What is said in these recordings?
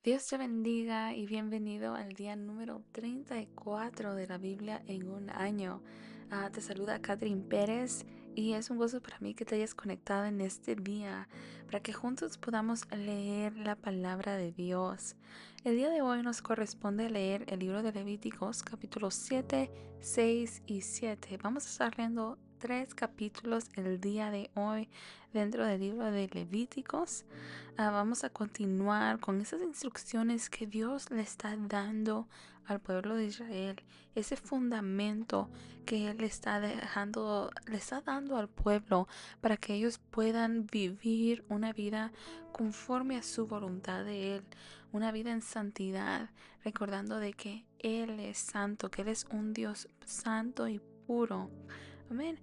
Dios te bendiga y bienvenido al día número 34 de la Biblia en un año. Te saluda Catherine Pérez y es un gozo para mí que te hayas conectado en este día para que juntos podamos leer la palabra de Dios. El día de hoy nos corresponde leer el libro de Levíticos capítulos 7, 6 y 7. Vamos a estar leyendo 3 capítulos el día de hoy dentro del libro de Levíticos. Vamos a continuar con esas instrucciones que Dios le está dando al pueblo de Israel, ese fundamento que Él le está dando al pueblo para que ellos puedan vivir una vida conforme a su voluntad de Él, una vida en santidad, recordando de que Él es santo, que Él es un Dios santo y puro. Amén.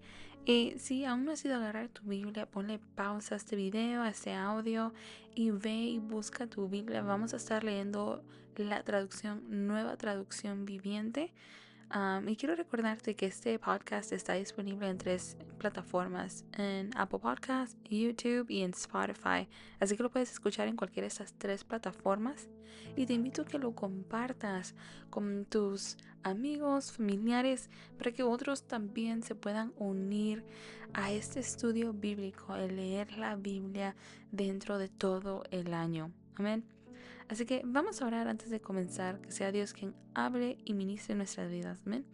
Y si aún no has ido a agarrar tu Biblia, ponle pausa a este video, a este audio y ve y busca tu Biblia. Vamos a estar leyendo la nueva traducción viviente. Y quiero recordarte que este podcast está disponible en 3 plataformas, en Apple Podcasts, YouTube y en Spotify. Así que lo puedes escuchar en cualquiera de estas 3 plataformas. Y te invito a que lo compartas con tus amigos, familiares, para que otros también se puedan unir a este estudio bíblico, el leer la Biblia dentro de todo el año. Amén. Así que vamos a orar antes de comenzar, que sea Dios quien hable y ministre nuestras vidas. Amén.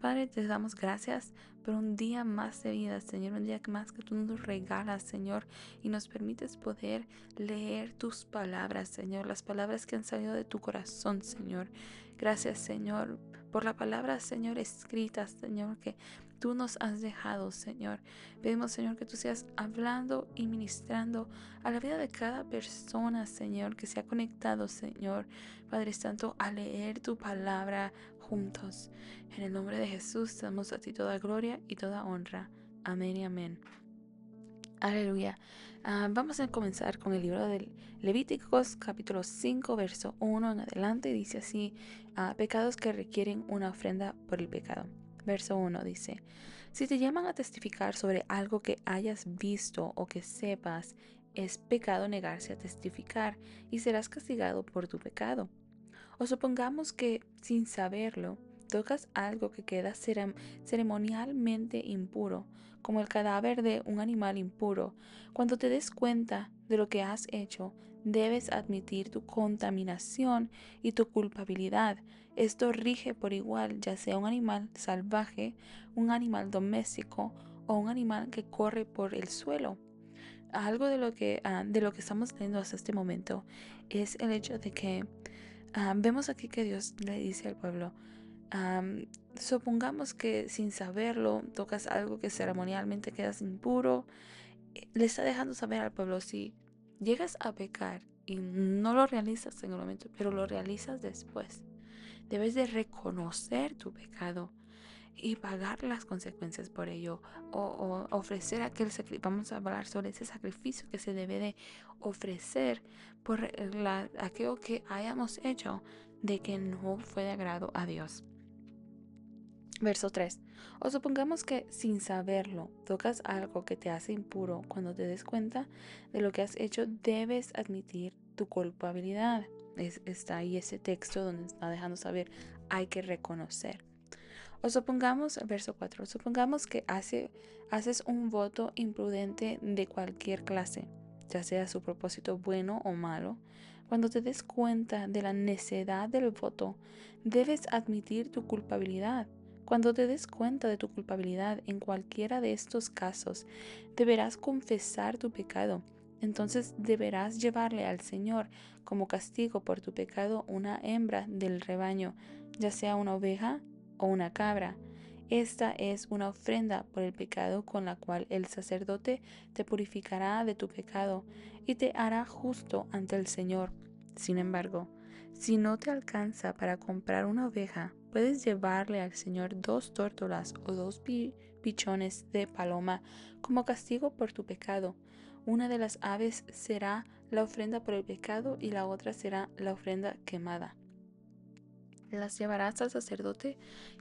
Padre, te damos gracias por un día más de vida, Señor, un día más que tú nos regalas, Señor, y nos permites poder leer tus palabras, Señor, las palabras que han salido de tu corazón, Señor. Gracias, Señor, por la palabra, Señor, escrita, Señor, que tú nos has dejado, Señor. Pedimos, Señor, que tú seas hablando y ministrando a la vida de cada persona, Señor, que se ha conectado, Señor, Padre Santo, a leer tu palabra juntos. En el nombre de Jesús, te damos a ti toda gloria y toda honra. Amén y amén. Aleluya. Vamos a comenzar con el libro de Levíticos, capítulo 5, verso 1 en adelante. Dice así, pecados que requieren una ofrenda por el pecado. Verso 1 dice, si te llaman a testificar sobre algo que hayas visto o que sepas, es pecado negarse a testificar y serás castigado por tu pecado. O supongamos que, sin saberlo, tocas algo que queda ceremonialmente impuro, como el cadáver de un animal impuro. Cuando te des cuenta de lo que has hecho, debes admitir tu contaminación y tu culpabilidad. Esto rige por igual, ya sea un animal salvaje, un animal doméstico o un animal que corre por el suelo. Algo de lo que estamos leyendo hasta este momento es el hecho de que vemos aquí que Dios le dice al pueblo, supongamos que sin saberlo tocas algo que ceremonialmente quedas impuro. Le está dejando saber al pueblo, si llegas a pecar y no lo realizas en el momento, pero lo realizas después, debes de reconocer tu pecado y pagar las consecuencias por ello, o ofrecer aquel sacrificio. Vamos a hablar sobre ese sacrificio que se debe de ofrecer por aquello que hayamos hecho de que no fue de agrado a Dios. Verso 3. O supongamos que sin saberlo tocas algo que te hace impuro. Cuando te des cuenta de lo que has hecho, debes admitir tu culpabilidad. Está ahí ese texto donde está dejando saber, hay que reconocer. O supongamos, verso 4, supongamos que haces un voto imprudente de cualquier clase, ya sea su propósito bueno o malo. Cuando te des cuenta de la necedad del voto, debes admitir tu culpabilidad. Cuando te des cuenta de tu culpabilidad en cualquiera de estos casos, deberás confesar tu pecado. Entonces deberás llevarle al Señor como castigo por tu pecado una hembra del rebaño, ya sea una oveja o una cabra. Esta es una ofrenda por el pecado con la cual el sacerdote te purificará de tu pecado y te hará justo ante el Señor. Sin embargo, si no te alcanza para comprar una oveja, puedes llevarle al Señor 2 tórtolas o 2 pichones de paloma como castigo por tu pecado. Una de las aves será la ofrenda por el pecado y la otra será la ofrenda quemada. Las llevarás al sacerdote,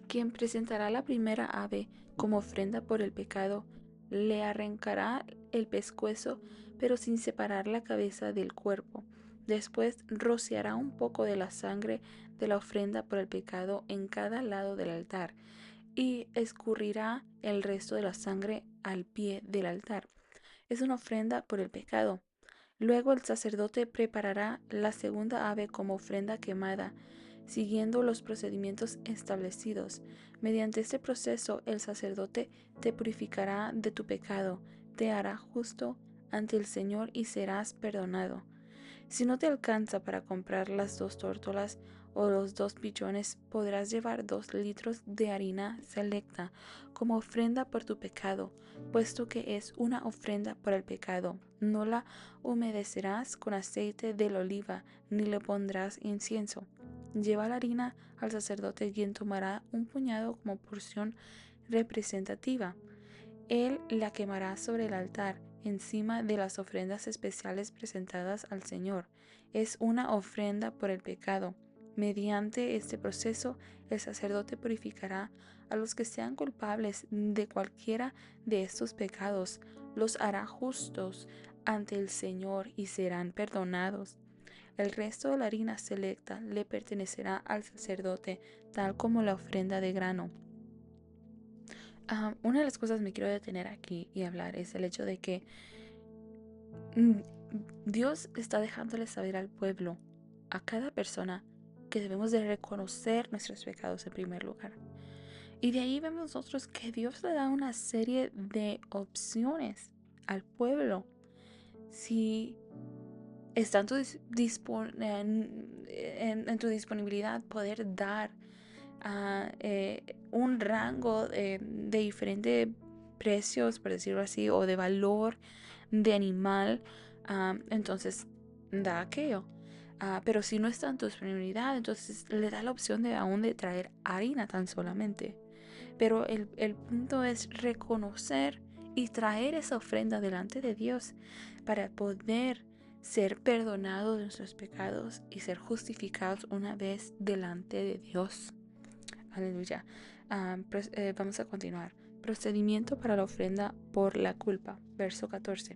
quien presentará la primera ave como ofrenda por el pecado. Le arrancará el pescuezo, pero sin separar la cabeza del cuerpo. Después rociará un poco de la sangre de la ofrenda por el pecado en cada lado del altar y escurrirá el resto de la sangre al pie del altar. Es una ofrenda por el pecado. Luego el sacerdote preparará la segunda ave como ofrenda quemada, siguiendo los procedimientos establecidos. Mediante este proceso el sacerdote te purificará de tu pecado, te hará justo ante el Señor y serás perdonado. Si no te alcanza para comprar las 2 tórtolas o los 2 pichones, podrás llevar 2 litros de harina selecta como ofrenda por tu pecado, puesto que es una ofrenda por el pecado. No la humedecerás con aceite de oliva, ni le pondrás incienso. Lleva la harina al sacerdote, quien tomará un puñado como porción representativa. Él la quemará sobre el altar, encima de las ofrendas especiales presentadas al Señor. Es una ofrenda por el pecado. Mediante este proceso, el sacerdote purificará a los que sean culpables de cualquiera de estos pecados, los hará justos ante el Señor y serán perdonados. El resto de la harina selecta le pertenecerá al sacerdote, tal como la ofrenda de grano. Una de las cosas que me quiero detener aquí y hablar es el hecho de que Dios está dejándole saber al pueblo, a cada persona, que debemos de reconocer nuestros pecados en primer lugar. Y de ahí vemos nosotros que Dios le da una serie de opciones al pueblo. Si está en tu disponibilidad poder dar un rango de diferentes precios, por decirlo así, o de valor de animal, entonces da aquello. Pero si no está en tu disponibilidad, entonces le da la opción de aún de traer harina tan solamente. Pero el punto es reconocer y traer esa ofrenda delante de Dios para poder ser perdonados de nuestros pecados y ser justificados una vez delante de Dios. Aleluya. Vamos a continuar. Procedimiento para la ofrenda por la culpa. Verso 14.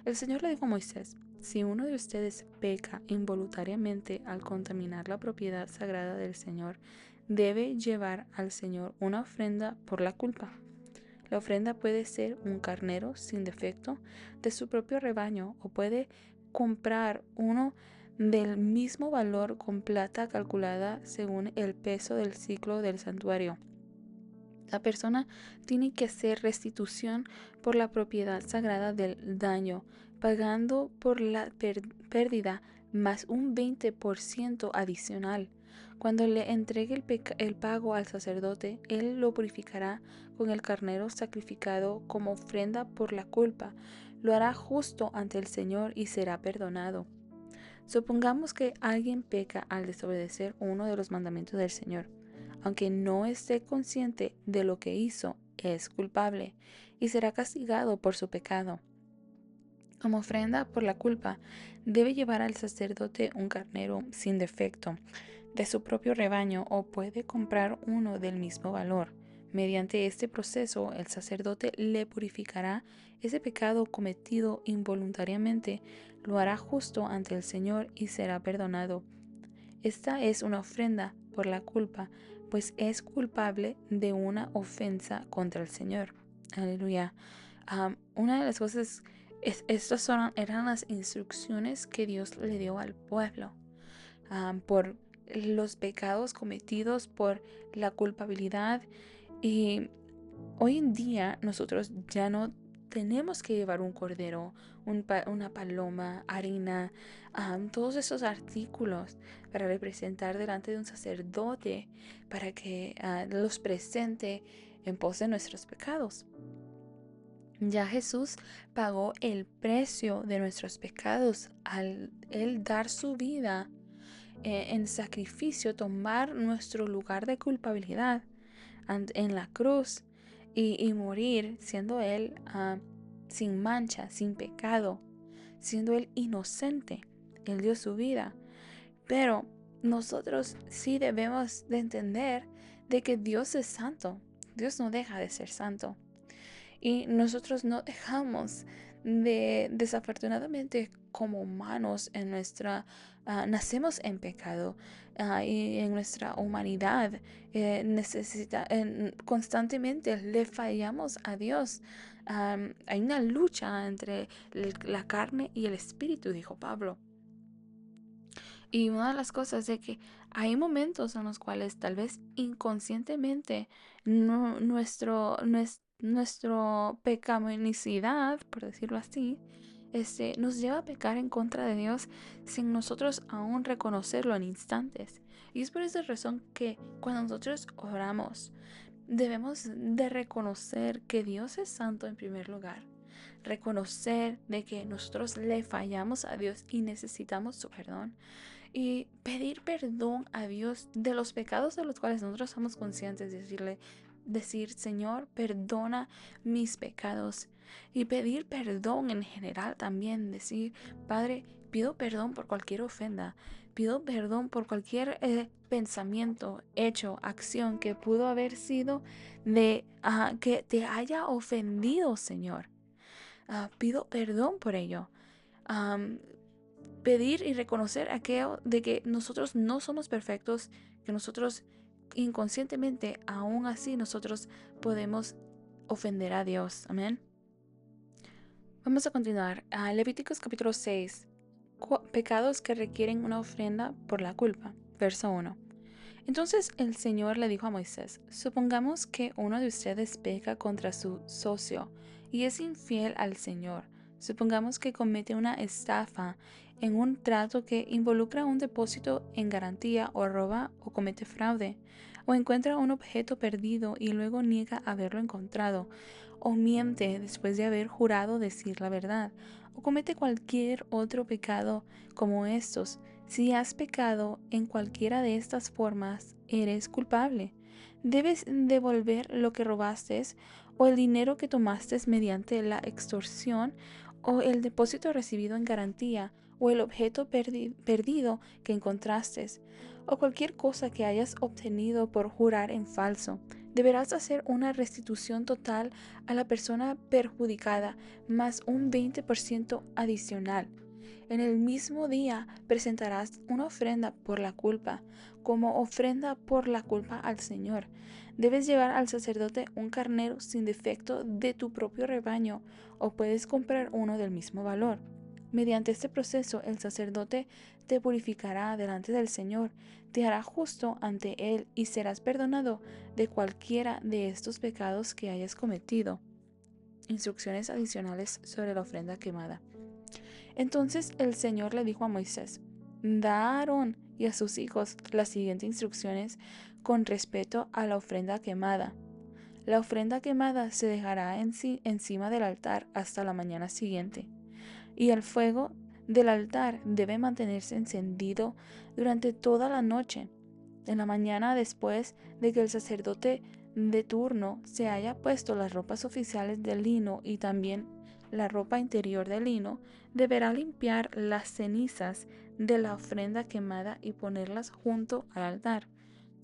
El Señor le dijo a Moisés: si uno de ustedes peca involuntariamente al contaminar la propiedad sagrada del Señor, debe llevar al Señor una ofrenda por la culpa. La ofrenda puede ser un carnero sin defecto de su propio rebaño, o puede comprar uno del mismo valor con plata calculada según el peso del ciclo del santuario. La persona tiene que hacer restitución por la propiedad sagrada del daño, pagando por la pérdida más un 20% adicional. Cuando le entregue el pago al sacerdote, él lo purificará con el carnero sacrificado como ofrenda por la culpa. Lo hará justo ante el Señor y será perdonado. Supongamos que alguien peca al desobedecer uno de los mandamientos del Señor. Aunque no esté consciente de lo que hizo, es culpable y será castigado por su pecado. Como ofrenda por la culpa, debe llevar al sacerdote un carnero sin defecto de su propio rebaño, o puede comprar uno del mismo valor. Mediante este proceso, el sacerdote le purificará ese pecado cometido involuntariamente, lo hará justo ante el Señor y será perdonado. Esta es una ofrenda por la culpa, pues es culpable de una ofensa contra el Señor. Aleluya. Una de las cosas, eran las instrucciones que Dios le dio al pueblo por los pecados cometidos, por la culpabilidad. Y hoy en día nosotros ya no tenemos que llevar un cordero, una paloma, harina, todos esos artículos para representar delante de un sacerdote para que los presente en pos de nuestros pecados. Ya Jesús pagó el precio de nuestros pecados al Él dar su vida en sacrificio, tomar nuestro lugar de culpabilidad en la cruz y morir siendo Él sin mancha, sin pecado, siendo Él inocente. Él dio su vida. Pero nosotros sí debemos de entender de que Dios es santo. Dios no deja de ser santo. Y nosotros no dejamos Desafortunadamente, como humanos, nacemos en pecado, y en nuestra humanidad constantemente le fallamos a Dios. Hay una lucha entre la carne y el espíritu, dijo Pablo. Y una de las cosas es que hay momentos en los cuales tal vez inconscientemente nuestro pecaminosidad, por decirlo así, nos lleva a pecar en contra de Dios sin nosotros aún reconocerlo en instantes. Y es por esa razón que cuando nosotros oramos, debemos de reconocer que Dios es santo en primer lugar. Reconocer de que nosotros le fallamos a Dios y necesitamos su perdón. Y pedir perdón a Dios de los pecados de los cuales nosotros somos conscientes. Decir, Señor, perdona mis pecados. Y pedir perdón en general también. Decir, Padre, pido perdón por cualquier ofenda. Pido perdón por cualquier pensamiento, hecho, acción que pudo haber sido que te haya ofendido, Señor. Pido perdón por ello. Pedir y reconocer aquello de que nosotros no somos perfectos, que nosotros inconscientemente, aún así, nosotros podemos ofender a Dios. Amén. Vamos a continuar. Levíticos capítulo 6. Pecados que requieren una ofrenda por la culpa. Verso 1. Entonces el Señor le dijo a Moisés, supongamos que uno de ustedes peca contra su socio y es infiel al Señor. Supongamos que comete una estafa en un trato que involucra un depósito en garantía o roba o comete fraude, o encuentra un objeto perdido y luego niega haberlo encontrado, o miente después de haber jurado decir la verdad, o comete cualquier otro pecado como estos. Si has pecado en cualquiera de estas formas, eres culpable. Debes devolver lo que robaste o el dinero que tomaste mediante la extorsión o el depósito recibido en garantía o el objeto perdido que encontraste o cualquier cosa que hayas obtenido por jurar en falso. Deberás hacer una restitución total a la persona perjudicada más un 20% adicional. En el mismo día presentarás una ofrenda por la culpa, como ofrenda por la culpa al Señor. Debes llevar al sacerdote un carnero sin defecto de tu propio rebaño, o puedes comprar uno del mismo valor. Mediante este proceso, el sacerdote te purificará delante del Señor, te hará justo ante Él y serás perdonado de cualquiera de estos pecados que hayas cometido. Instrucciones adicionales sobre la ofrenda quemada. Entonces el Señor le dijo a Moisés, da a Aarón y a sus hijos las siguientes instrucciones con respecto a la ofrenda quemada. La ofrenda quemada se dejará encima del altar hasta la mañana siguiente, y el fuego del altar debe mantenerse encendido durante toda la noche. En la mañana, después de que el sacerdote de turno se haya puesto las ropas oficiales de lino y también la ropa interior de lino, deberá limpiar las cenizas de la ofrenda quemada y ponerlas junto al altar.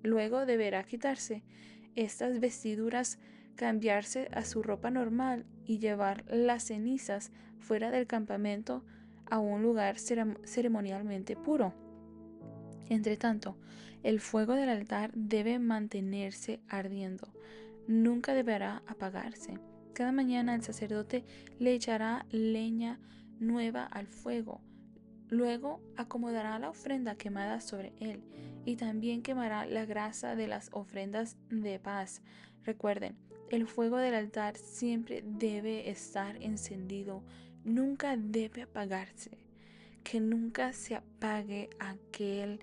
Luego deberá quitarse estas vestiduras, cambiarse a su ropa normal y llevar las cenizas fuera del campamento a un lugar ceremonialmente puro. Entretanto, el fuego del altar debe mantenerse ardiendo. Nunca deberá apagarse. Cada mañana el sacerdote le echará leña nueva al fuego. Luego acomodará la ofrenda quemada sobre él y también quemará la grasa de las ofrendas de paz. Recuerden, el fuego del altar siempre debe estar encendido, nunca debe apagarse. Que nunca se apague aquel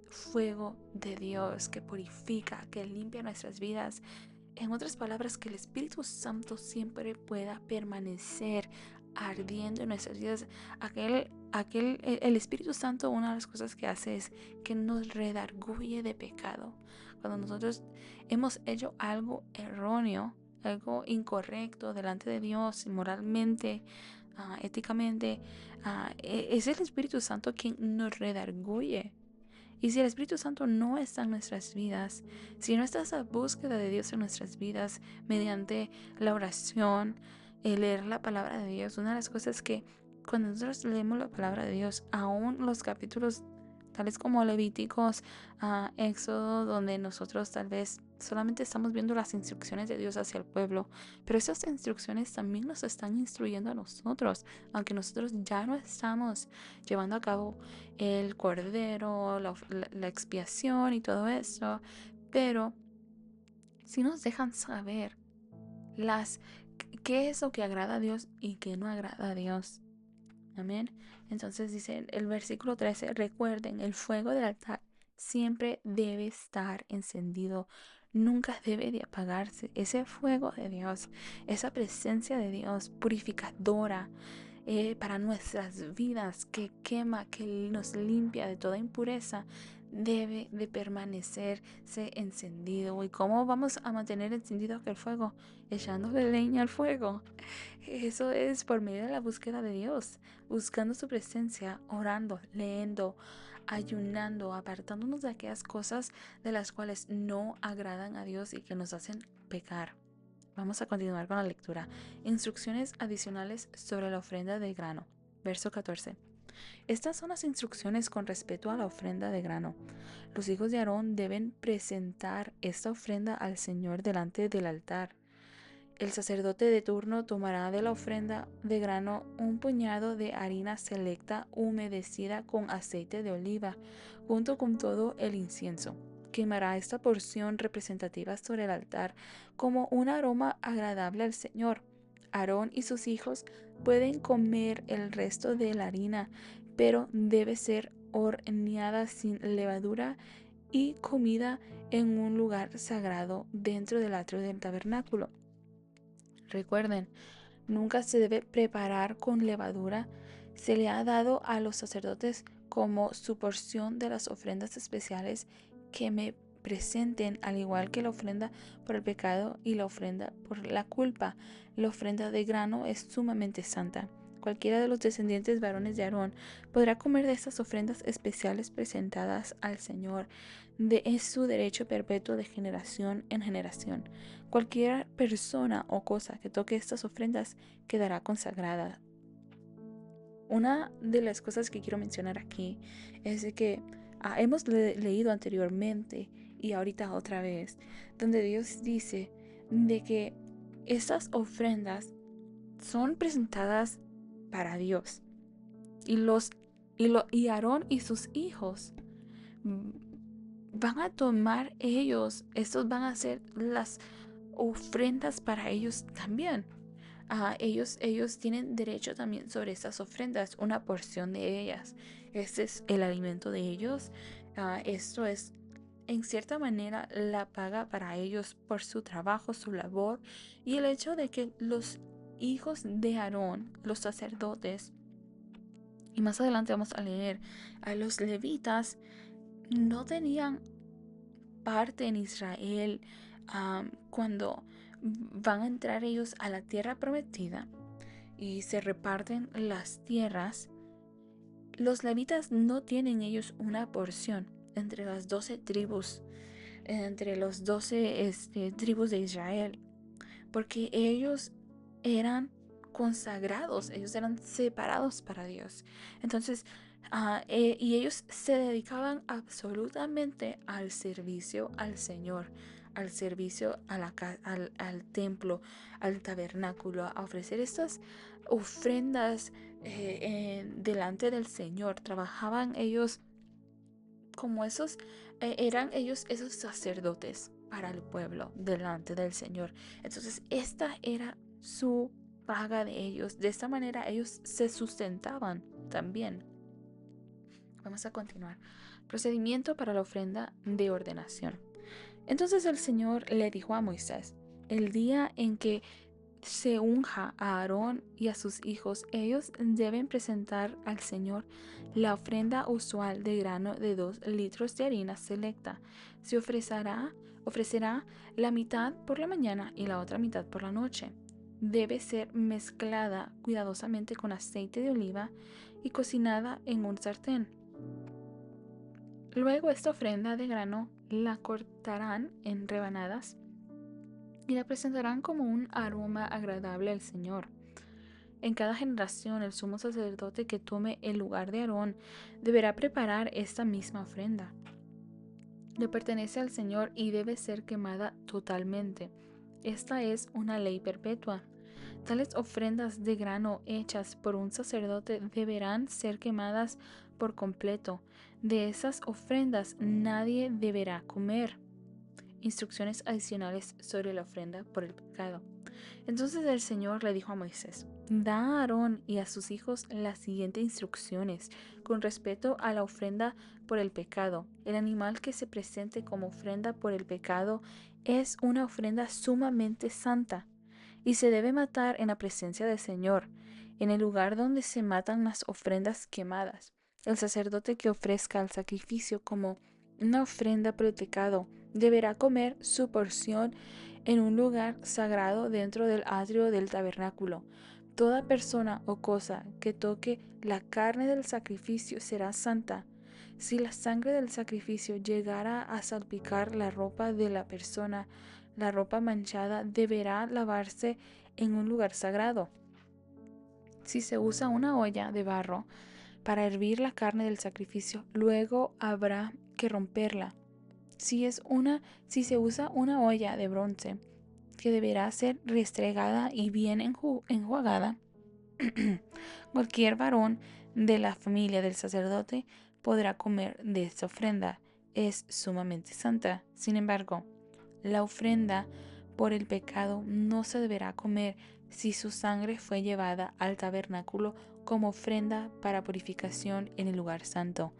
fuego de Dios que purifica, que limpia nuestras vidas. En otras palabras, que el Espíritu Santo siempre pueda permanecer ardiendo en nuestras vidas. El Espíritu Santo, una de las cosas que hace es que nos redarguye de pecado. Cuando nosotros hemos hecho algo erróneo, algo incorrecto delante de Dios, moralmente, éticamente, es el Espíritu Santo quien nos redarguye. Y si el Espíritu Santo no está en nuestras vidas, si no está esa búsqueda de Dios en nuestras vidas mediante la oración, leer la palabra de Dios. Una de las cosas que cuando nosotros leemos la palabra de Dios, aún los capítulos tales como Levíticos, Éxodo, donde nosotros tal vez solamente estamos viendo las instrucciones de Dios hacia el pueblo, pero esas instrucciones también nos están instruyendo a nosotros, aunque nosotros ya no estamos llevando a cabo el cordero, la expiación y todo eso, pero si nos dejan saber las qué es lo que agrada a Dios y qué no agrada a Dios. Amén. Entonces dice el versículo 13, recuerden, el fuego del altar siempre debe estar encendido, nunca debe de apagarse. Ese fuego de Dios, esa presencia de Dios purificadora para nuestras vidas, que quema, que nos limpia de toda impureza, debe de permanecerse encendido. ¿Y cómo vamos a mantener encendido aquel fuego? Echándole leña al fuego. Eso es por medio de la búsqueda de Dios, buscando su presencia, orando, leyendo, ayunando, apartándonos de aquellas cosas de las cuales no agradan a Dios y que nos hacen pecar. Vamos a continuar con la lectura. Instrucciones adicionales sobre la ofrenda de grano. Verso 14. Estas son las instrucciones con respecto a la ofrenda de grano. Los hijos de Aarón deben presentar esta ofrenda al Señor delante del altar. El sacerdote de turno tomará de la ofrenda de grano un puñado de harina selecta humedecida con aceite de oliva, junto con todo el incienso. Quemará esta porción representativa sobre el altar como un aroma agradable al Señor. Aarón y sus hijos pueden comer el resto de la harina, pero debe ser horneada sin levadura y comida en un lugar sagrado dentro del atrio del tabernáculo. Recuerden, nunca se debe preparar con levadura. Se le ha dado a los sacerdotes como su porción de las ofrendas especiales que me presenten, al igual que la ofrenda por el pecado y la ofrenda por la culpa. La ofrenda de grano es sumamente santa. Cualquiera de los descendientes varones de Aarón podrá comer de estas ofrendas especiales presentadas al Señor. Es su derecho perpetuo de generación en generación. Cualquier persona o cosa que toque estas ofrendas quedará consagrada. Una de las cosas que quiero mencionar aquí es de que hemos leído anteriormente y ahorita otra vez, donde Dios dice de que estas ofrendas son presentadas para Dios y Aarón y sus hijos van a tomar estos van a ser las ofrendas para ellos también. Ellos tienen derecho también sobre estas ofrendas, una porción de ellas. Este es el alimento de ellos. Esto es, en cierta manera, la paga para ellos por su trabajo, su labor y el hecho de que los hijos de Aarón, los sacerdotes, y más adelante vamos a leer, a los levitas, no tenían parte en Israel cuando van a entrar ellos a la tierra prometida y se reparten las tierras. Los levitas no tienen ellos una porción entre las 12 tribus, entre los 12 tribus de Israel, porque ellos eran consagrados, ellos eran separados para Dios. Entonces, y ellos se dedicaban absolutamente al servicio al Señor, al servicio al templo, al tabernáculo, a ofrecer estas ofrendas delante del Señor. Trabajaban ellos como eran ellos esos sacerdotes para el pueblo delante del Señor. Entonces, esta era su paga de ellos. De esta manera ellos se sustentaban también. Vamos a continuar. Procedimiento para la ofrenda de ordenación. Entonces el Señor le dijo a Moisés, el día en que se unja a Aarón y a sus hijos, ellos deben presentar al Señor la ofrenda usual de grano de 2 litros de harina selecta. Se ofrecerá la mitad por la mañana y la otra mitad por la noche. Debe ser mezclada cuidadosamente con aceite de oliva y cocinada en un sartén. Luego esta ofrenda de grano la cortarán en rebanadas y la presentarán como un aroma agradable al Señor. En cada generación el sumo sacerdote que tome el lugar de Aarón deberá preparar esta misma ofrenda. Le pertenece al Señor y debe ser quemada totalmente. Esta es una ley perpetua. Tales ofrendas de grano hechas por un sacerdote deberán ser quemadas por completo. De esas ofrendas nadie deberá comer. Instrucciones adicionales sobre la ofrenda por el pecado. Entonces el Señor le dijo a Moisés: da a Aarón y a sus hijos las siguientes instrucciones con respecto a la ofrenda por el pecado. El animal que se presente como ofrenda por el pecado es una ofrenda sumamente santa y se debe matar en la presencia del Señor, en el lugar donde se matan las ofrendas quemadas. El sacerdote que ofrezca el sacrificio como una ofrenda por el pecado deberá comer su porción en un lugar sagrado dentro del atrio del tabernáculo. Toda persona o cosa que toque la carne del sacrificio será santa. Si la sangre del sacrificio llegara a salpicar la ropa de la persona, la ropa manchada deberá lavarse en un lugar sagrado. Si se usa una olla de barro para hervir la carne del sacrificio, luego habrá que romperla. Si se usa una olla de bronce, que deberá ser restregada y bien enjuagada, cualquier varón de la familia del sacerdote podrá comer de esta ofrenda. Es sumamente santa. Sin embargo, la ofrenda por el pecado no se deberá comer si su sangre fue llevada al tabernáculo como ofrenda para purificación en el lugar santo.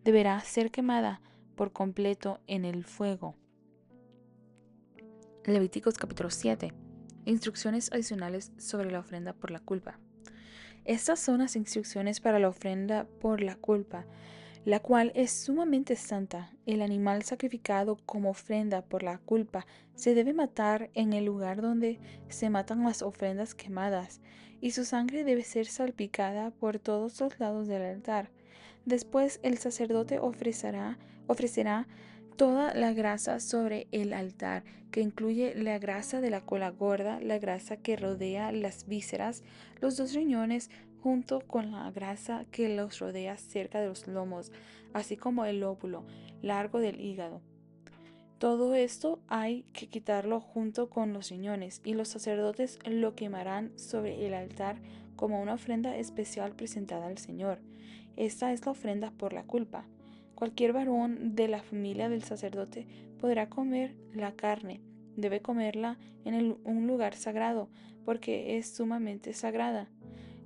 Deberá ser quemada por completo en el fuego. Levíticos capítulo 7. Instrucciones adicionales sobre la ofrenda por la culpa. Estas son las instrucciones para la ofrenda por la culpa, la cual es sumamente santa. El animal sacrificado como ofrenda por la culpa se debe matar en el lugar donde se matan las ofrendas quemadas, y su sangre debe ser salpicada por todos los lados del altar. Después el sacerdote ofrecerá toda la grasa sobre el altar, que incluye la grasa de la cola gorda, la grasa que rodea las vísceras, los dos riñones, junto con la grasa que los rodea cerca de los lomos, así como el lóbulo largo del hígado. Todo esto hay que quitarlo junto con los riñones, y los sacerdotes lo quemarán sobre el altar como una ofrenda especial presentada al Señor. Esta es la ofrenda por la culpa. Cualquier varón de la familia del sacerdote podrá comer la carne. Debe comerla en un lugar sagrado, porque es sumamente sagrada.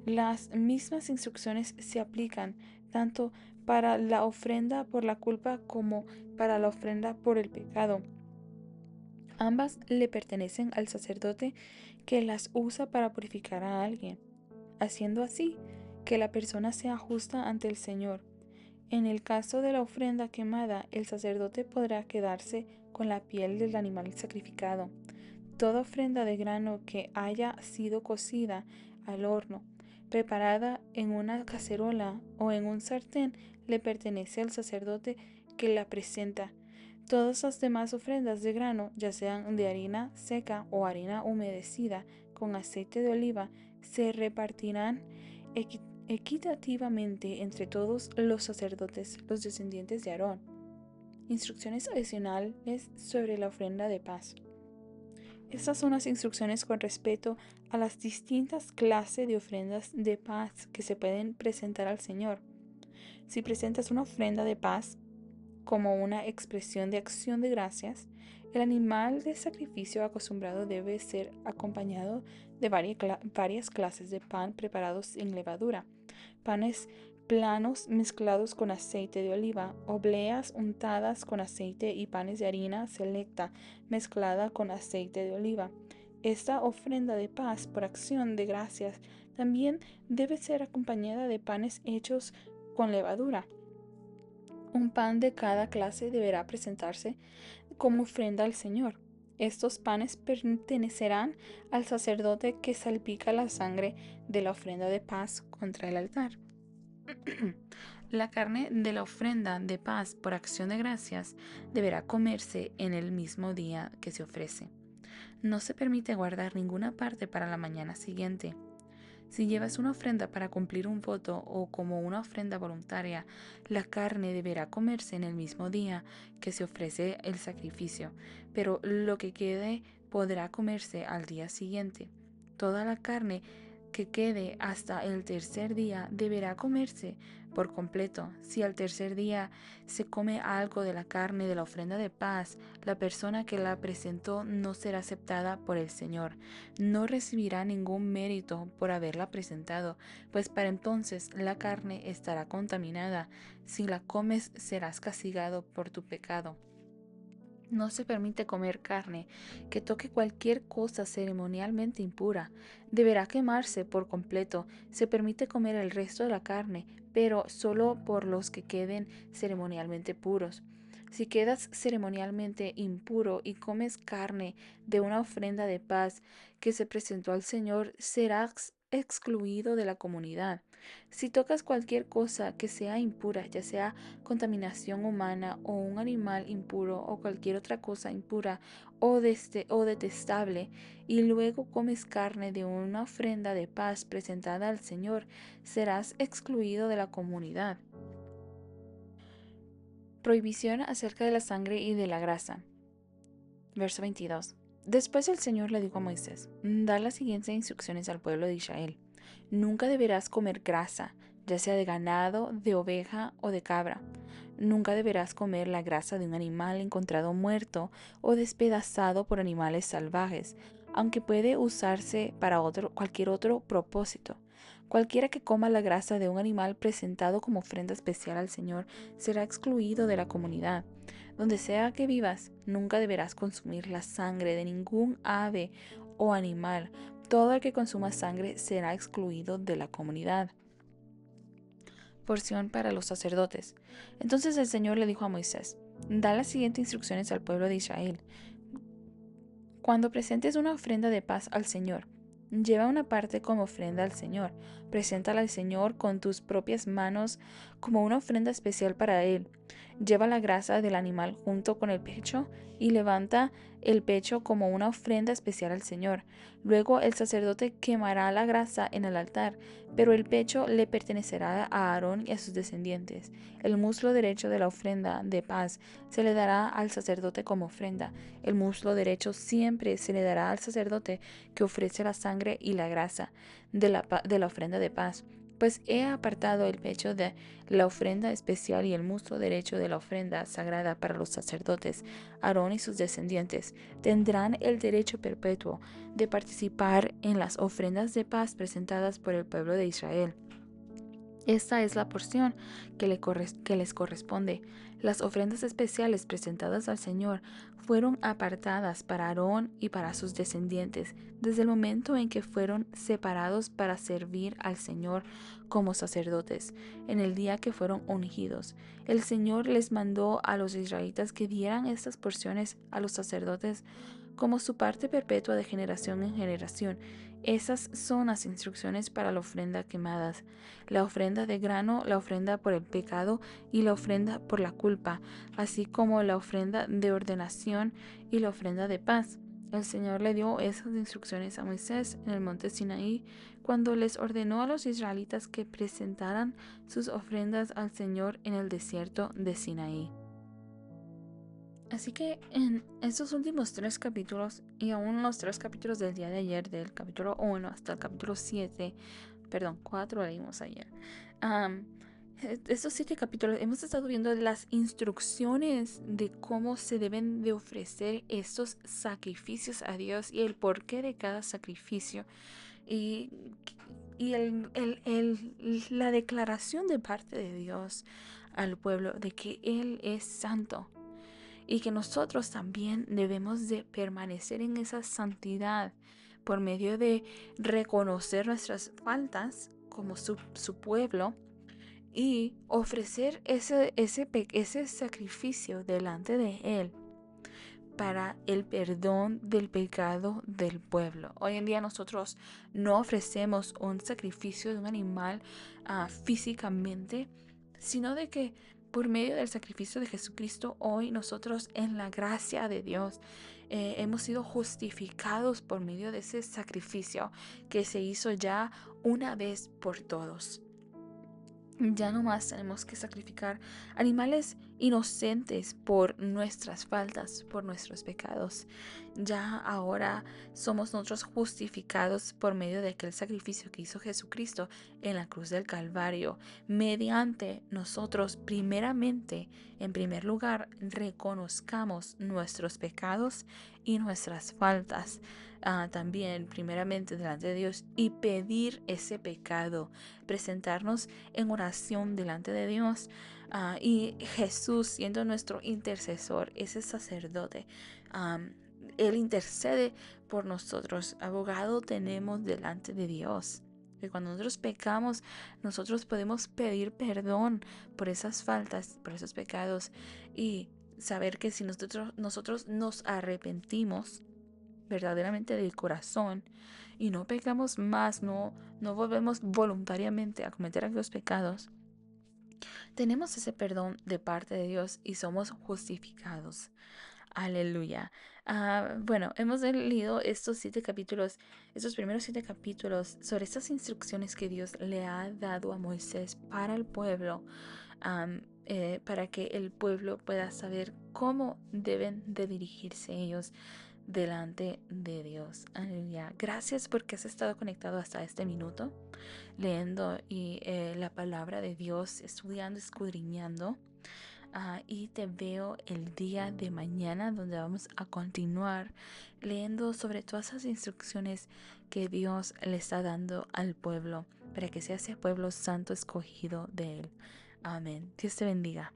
Las mismas instrucciones se aplican tanto para la ofrenda por la culpa como para la ofrenda por el pecado. Ambas le pertenecen al sacerdote que las usa para purificar a alguien, haciendo así que la persona sea justa ante el Señor. En el caso de la ofrenda quemada, el sacerdote podrá quedarse con la piel del animal sacrificado. Toda ofrenda de grano que haya sido cocida al horno, preparada en una cacerola o en un sartén, le pertenece al sacerdote que la presenta. Todas las demás ofrendas de grano, ya sean de harina seca o harina humedecida con aceite de oliva, se repartirán equitativamente entre todos los sacerdotes, los descendientes de Aarón. Instrucciones adicionales sobre la ofrenda de paz. Estas son las instrucciones con respecto a las distintas clases de ofrendas de paz que se pueden presentar al Señor. Si presentas una ofrenda de paz como una expresión de acción de gracias, el animal de sacrificio acostumbrado debe ser acompañado de varias clases de pan preparados en levadura, panes planos mezclados con aceite de oliva, obleas untadas con aceite y panes de harina selecta mezclada con aceite de oliva. Esta ofrenda de paz por acción de gracias también debe ser acompañada de panes hechos con levadura. Un pan de cada clase deberá presentarse como ofrenda al Señor. Estos panes pertenecerán al sacerdote que salpica la sangre de la ofrenda de paz contra el altar. La carne de la ofrenda de paz por acción de gracias deberá comerse en el mismo día que se ofrece. No se permite guardar ninguna parte para la mañana siguiente. Si llevas una ofrenda para cumplir un voto o como una ofrenda voluntaria, la carne deberá comerse en el mismo día que se ofrece el sacrificio, pero lo que quede podrá comerse al día siguiente. Toda la carne que quede hasta el tercer día deberá comerse por completo. Si al tercer día se come algo de la carne de la ofrenda de paz, la persona que la presentó no será aceptada por el Señor. No recibirá ningún mérito por haberla presentado, pues para entonces la carne estará contaminada. Si la comes, serás castigado por tu pecado. No se permite comer carne que toque cualquier cosa ceremonialmente impura. Deberá quemarse por completo. Se permite comer el resto de la carne, pero solo por los que queden ceremonialmente puros. Si quedas ceremonialmente impuro y comes carne de una ofrenda de paz que se presentó al Señor, serás excluido de la comunidad. Si tocas cualquier cosa que sea impura, ya sea contaminación humana o un animal impuro o cualquier otra cosa impura o detestable, y luego comes carne de una ofrenda de paz presentada al Señor, serás excluido de la comunidad. Prohibición acerca de la sangre y de la grasa. Verso 22. Después el Señor le dijo a Moisés: da las siguientes instrucciones al pueblo de Israel. Nunca deberás comer grasa, ya sea de ganado, de oveja o de cabra. Nunca deberás comer la grasa de un animal encontrado muerto o despedazado por animales salvajes, aunque puede usarse para cualquier otro propósito. Cualquiera que coma la grasa de un animal presentado como ofrenda especial al Señor será excluido de la comunidad. Donde sea que vivas, nunca deberás consumir la sangre de ningún ave o animal. Todo el que consuma sangre será excluido de la comunidad. Porción para los sacerdotes. Entonces el Señor le dijo a Moisés: da las siguientes instrucciones al pueblo de Israel. Cuando presentes una ofrenda de paz al Señor, lleva una parte como ofrenda al Señor. Preséntala al Señor con tus propias manos como una ofrenda especial para Él. Lleva la grasa del animal junto con el pecho y levanta el pecho como una ofrenda especial al Señor. Luego el sacerdote quemará la grasa en el altar, pero el pecho le pertenecerá a Aarón y a sus descendientes. El muslo derecho de la ofrenda de paz se le dará al sacerdote como ofrenda. El muslo derecho siempre se le dará al sacerdote que ofrece la sangre y la grasa de la ofrenda de paz, pues he apartado el pecho de la ofrenda especial y el muslo derecho de la ofrenda sagrada para los sacerdotes. Aarón y sus descendientes tendrán el derecho perpetuo de participar en las ofrendas de paz presentadas por el pueblo de Israel. Esta es la porción que les corresponde. Las ofrendas especiales presentadas al Señor fueron apartadas para Aarón y para sus descendientes desde el momento en que fueron separados para servir al Señor como sacerdotes, en el día que fueron ungidos. El Señor les mandó a los israelitas que dieran estas porciones a los sacerdotes como su parte perpetua de generación en generación. Esas son las instrucciones para la ofrenda quemadas, la ofrenda de grano, la ofrenda por el pecado y la ofrenda por la culpa, así como la ofrenda de ordenación y la ofrenda de paz. El Señor le dio esas instrucciones a Moisés en el monte Sinaí cuando les ordenó a los israelitas que presentaran sus ofrendas al Señor en el desierto de Sinaí. Así que en estos últimos 3 capítulos y aún los 3 capítulos del día de ayer, del capítulo 1 hasta el capítulo 7, perdón, 4 leímos ayer. Estos 7 capítulos hemos estado viendo las instrucciones de cómo se deben de ofrecer estos sacrificios a Dios y el porqué de cada sacrificio. Y, la declaración de parte de Dios al pueblo de que Él es santo y que nosotros también debemos de permanecer en esa santidad por medio de reconocer nuestras faltas como su pueblo y ofrecer ese sacrificio delante de Él para el perdón del pecado del pueblo. Hoy en día nosotros no ofrecemos un sacrificio de un animal físicamente, sino de que por medio del sacrificio de Jesucristo, hoy nosotros en la gracia de Dios hemos sido justificados por medio de ese sacrificio que se hizo ya una vez por todos. Ya no más tenemos que sacrificar animales inocentes por nuestras faltas, por nuestros pecados. Ya ahora somos nosotros justificados por medio de aquel sacrificio que hizo Jesucristo en la cruz del Calvario, mediante nosotros primeramente, en primer lugar, reconozcamos nuestros pecados y nuestras faltas. También primeramente delante de Dios y pedir ese pecado, presentarnos en oración delante de Dios, y Jesús siendo nuestro intercesor, ese sacerdote, Él intercede por nosotros. Abogado tenemos delante de Dios. Que cuando nosotros pecamos, nosotros podemos pedir perdón por esas faltas, por esos pecados, y saber que si nosotros nos arrepentimos verdaderamente del corazón y no pecamos más, no volvemos voluntariamente a cometer aquellos pecados, tenemos ese perdón de parte de Dios y somos justificados. Aleluya. Bueno, hemos leído estos primeros 7 capítulos sobre estas instrucciones que Dios le ha dado a Moisés para el pueblo, para que el pueblo pueda saber cómo deben de dirigirse ellos delante de Dios. Aleluya. Gracias porque has estado conectado hasta este minuto, leyendo la palabra de Dios, estudiando, escudriñando. Y te veo el día de mañana, donde vamos a continuar leyendo sobre todas esas instrucciones que Dios le está dando al pueblo para que sea ese pueblo santo escogido de Él. Amén. Dios te bendiga.